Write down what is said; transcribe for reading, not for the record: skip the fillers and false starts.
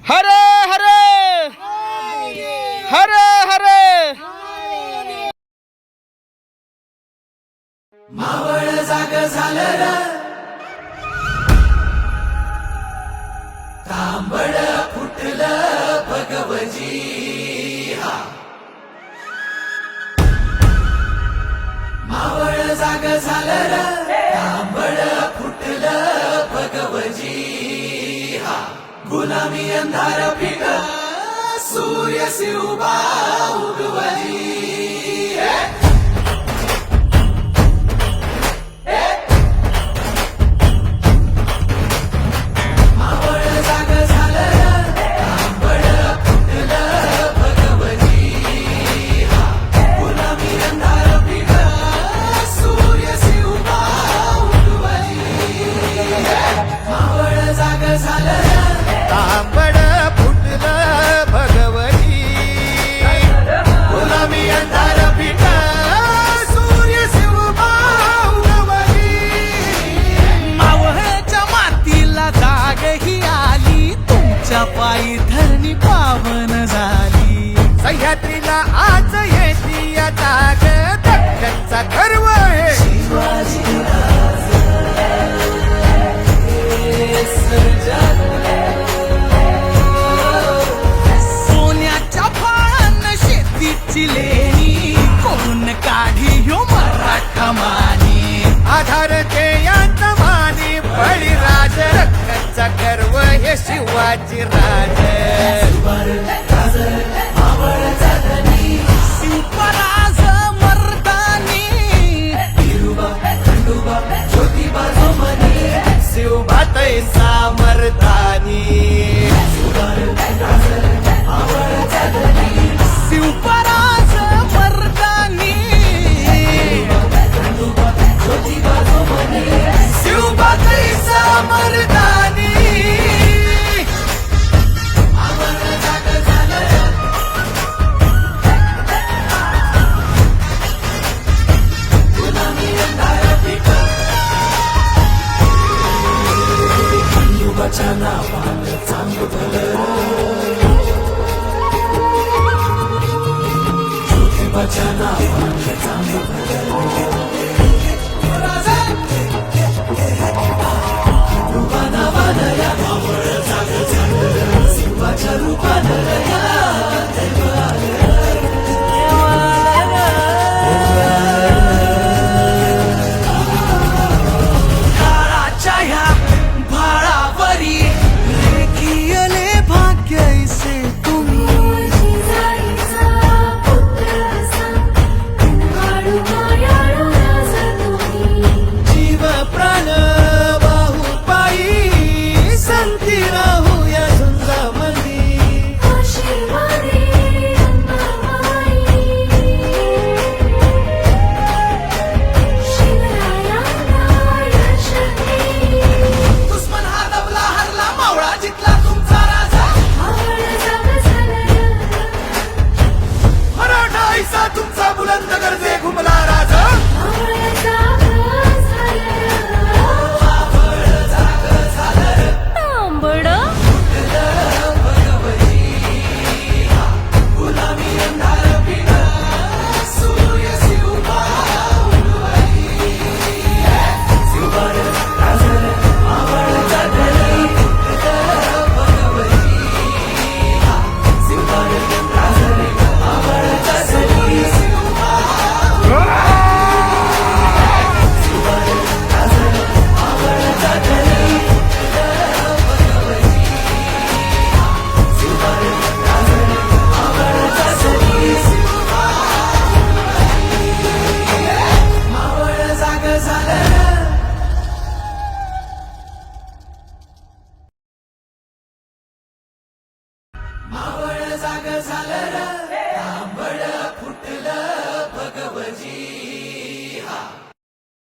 हरे हरे हरे हरे मावळ जाग झालं र तांबड फुटलं भगवजी हा मावळ जाग झालं र तांबड फुटलं भगवजी हा गुलामी अंधार फिट सूर्य शिवबा उगवजी तांबड फुटलं भगवती गुलामी अंधार फिट सूर्य शिवबा उगवली मावळच्या मातीला जाग ही आली तुमच्या पायी धरणी पावन झाली सह्याद्रीला आज येती या जाग दख्खनचा गर्व आहे सोन्याच्या फाळानं शेतीची लेणी करून काढी ह्यो मराठा मानी आधार ते यांचा मानी बळीराज रक्ताचा गर्व हे शिवाजी राज शिवपराज मर्दानी शिवभातय सामर्थानी शिवपराज मर्दानी शिवभातय सामर्थानी बचाना